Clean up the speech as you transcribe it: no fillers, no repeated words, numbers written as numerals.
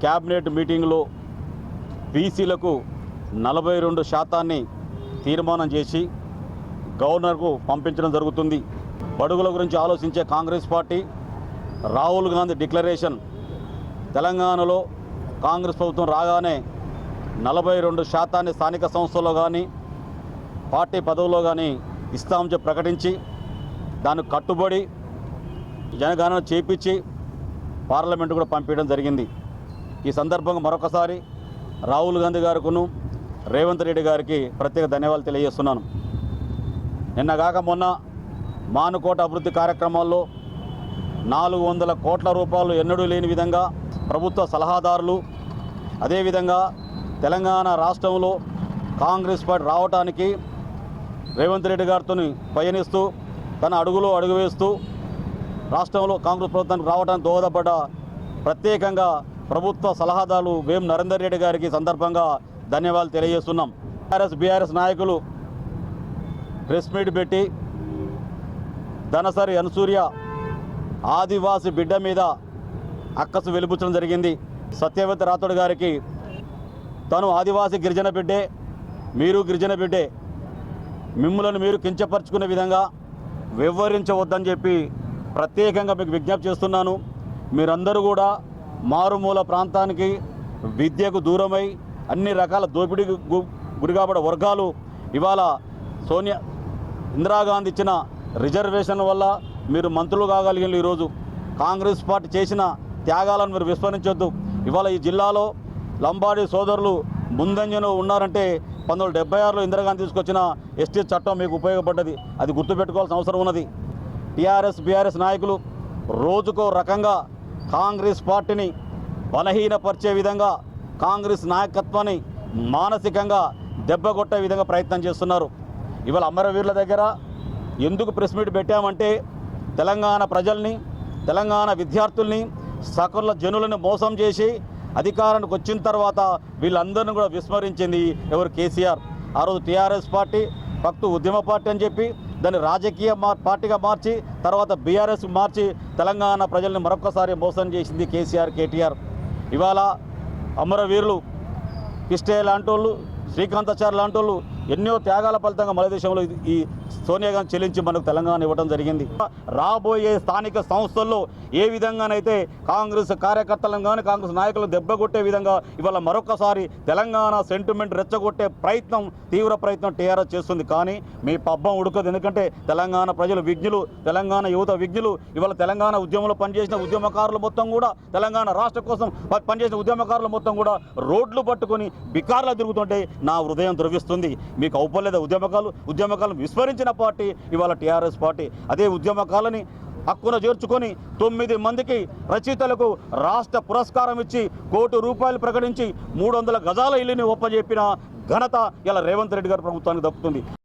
Cabinet మీటింగ్లో బీసీలకు 42% తీర్మానం చేసి గవర్నర్కు పంపించడం జరుగుతుంది. బడుగుల గురించి ఆలోచించే కాంగ్రెస్ పార్టీ రాహుల్ గాంధీ డిక్లరేషన్ తెలంగాణలో కాంగ్రెస్ ప్రభుత్వం రాగానే 42% స్థానిక సంస్థల్లో కానీ పార్టీ పదవుల్లో కానీ ఇస్తామని చెప్పి ప్రకటించి దానికి కట్టుబడి జనగణన చేపించి పార్లమెంటు కూడా పంపించడం జరిగింది. ఈ సందర్భంగా మరొకసారి రాహుల్ గాంధీ గారికును రేవంత్ రెడ్డి గారికి ప్రత్యేక ధన్యవాదాలు తెలియజేస్తున్నాను. నిన్నగాక మొన్న మానుకోట అభివృద్ధి కార్యక్రమాల్లో 400 కోట్ల రూపాయలు ఎన్నడూ లేని విధంగా ప్రభుత్వ సలహాదారులు, అదేవిధంగా తెలంగాణ రాష్ట్రంలో కాంగ్రెస్ పార్టీ రావటానికి రేవంత్ రెడ్డి గారితో పయనిస్తూ తన అడుగులో అడుగు వేస్తూ రాష్ట్రంలో కాంగ్రెస్ ప్రభుత్వానికి రావడానికి దోహదపడ్డ ప్రత్యేకంగా ప్రభుత్వ సలహాదారులు వేం నరేందర్ రెడ్డి గారికి సందర్భంగా ధన్యవాదాలు తెలియజేస్తున్నాం. బీఆర్ఎస్ నాయకులు ప్రెస్ మీట్ పెట్టి ధనసరి అనసూయ ఆదివాసి బిడ్డ మీద అక్కసు వెలిపుచ్చడం జరిగింది. సత్యవతి రాథోడ్ గారికి తను ఆదివాసి గిరిజన బిడ్డే, మీరు గిరిజన బిడ్డే, మిమ్మల్ని మీరు కించపరుచుకునే విధంగా వివరించవద్దని చెప్పి ప్రత్యేకంగా మీకు విజ్ఞప్తి చేస్తున్నాను. మీరందరూ కూడా మారుమూల ప్రాంతానికి విద్యకు దూరమై అన్ని రకాల దోపిడీకి గురికాబడే వర్గాలు ఇవాళ ఇందిరాగాంధీ ఇచ్చిన రిజర్వేషన్ వల్ల మీరు మంత్రులు కాగలిగిన ఈరోజు కాంగ్రెస్ పార్టీ చేసిన త్యాగాలను మీరు విస్మరించొద్దు. ఇవాళ ఈ జిల్లాలో లంబాడీ సోదరులు ముందంజలో ఉన్నారంటే 1976లో ఇందిరాగాంధీ తీసుకొచ్చిన ఎస్టీ చట్టం మీకు ఉపయోగపడ్డది. అది గుర్తుపెట్టుకోవాల్సిన అవసరం ఉన్నది. టీఆర్ఎస్ బీఆర్ఎస్ నాయకులు రోజుకో రకంగా కాంగ్రెస్ పార్టీని బలహీనపరిచే విధంగా కాంగ్రెస్ నాయకత్వాన్ని మానసికంగా దెబ్బకొట్టే విధంగా ప్రయత్నం చేస్తున్నారు. ఇవాళ అమరవీరుల దగ్గర ఎందుకు ప్రెస్ మీట్ పెట్టామంటే తెలంగాణ ప్రజల్ని, తెలంగాణ విద్యార్థుల్ని, సకల జనులను మోసం చేసి అధికారానికి వచ్చిన తర్వాత వీళ్ళందరినీ కూడా విస్మరించింది ఎవరు? కేసీఆర్. ఆ రోజు టీఆర్ఎస్ పార్టీ భక్తు ఉద్యమ పార్టీ అని చెప్పి దాన్ని రాజకీయ పార్టీగా మార్చి తర్వాత బీఆర్ఎస్ మార్చి తెలంగాణ ప్రజల్ని మరొకసారి మోసం చేసింది కేసీఆర్, కేటీఆర్. ఇవాళ అమరవీరులు కిష్టయ్య లాంటి వాళ్ళు, శ్రీకాంతాచార్య లాంటి వాళ్ళు ఎన్నో త్యాగాల ఫలితంగా మన దేశంలో ఈ సోనియా గాంధీ చెల్లించి మనకు తెలంగాణ ఇవ్వడం జరిగింది. రాబోయే స్థానిక సంస్థల్లో ఏ విధంగానైతే కాంగ్రెస్ కార్యకర్తలను కానీ కాంగ్రెస్ నాయకులను దెబ్బకొట్టే విధంగా ఇవాళ మరొకసారి తెలంగాణ సెంటిమెంట్ రెచ్చగొట్టే తీవ్ర ప్రయత్నం టీఆర్ఎస్ చేస్తుంది. కానీ మీ పబ్బం ఉడకదు. ఎందుకంటే తెలంగాణ ప్రజలు విజ్ఞులు, తెలంగాణ యువత విజ్ఞులు. ఇవాళ తెలంగాణ ఉద్యమంలో పనిచేసిన ఉద్యమకారులు మొత్తం కూడా, తెలంగాణ రాష్ట్ర కోసం పనిచేసిన ఉద్యమకారులు మొత్తం కూడా రోడ్లు పట్టుకొని బికార్లా తిరుగుతుంటే నా హృదయం ద్రవిస్తుంది. మీకు అవుపలేదా? ఉద్యమకాలను విస్మరించిన పార్టీ ఇవాళ టీఆర్ఎస్ పార్టీ. అదే ఉద్యమకాలని హక్కున చేర్చుకొని 9 మందికి రచయితలకు రాష్ట్ర పురస్కారం ఇచ్చి ₹1 కోటి ప్రకటించి 300 గజాల ఇల్లుని ఒప్పజెప్పిన ఘనత ఇలా రేవంత్ రెడ్డి గారి ప్రభుత్వానికి దక్కుతుంది.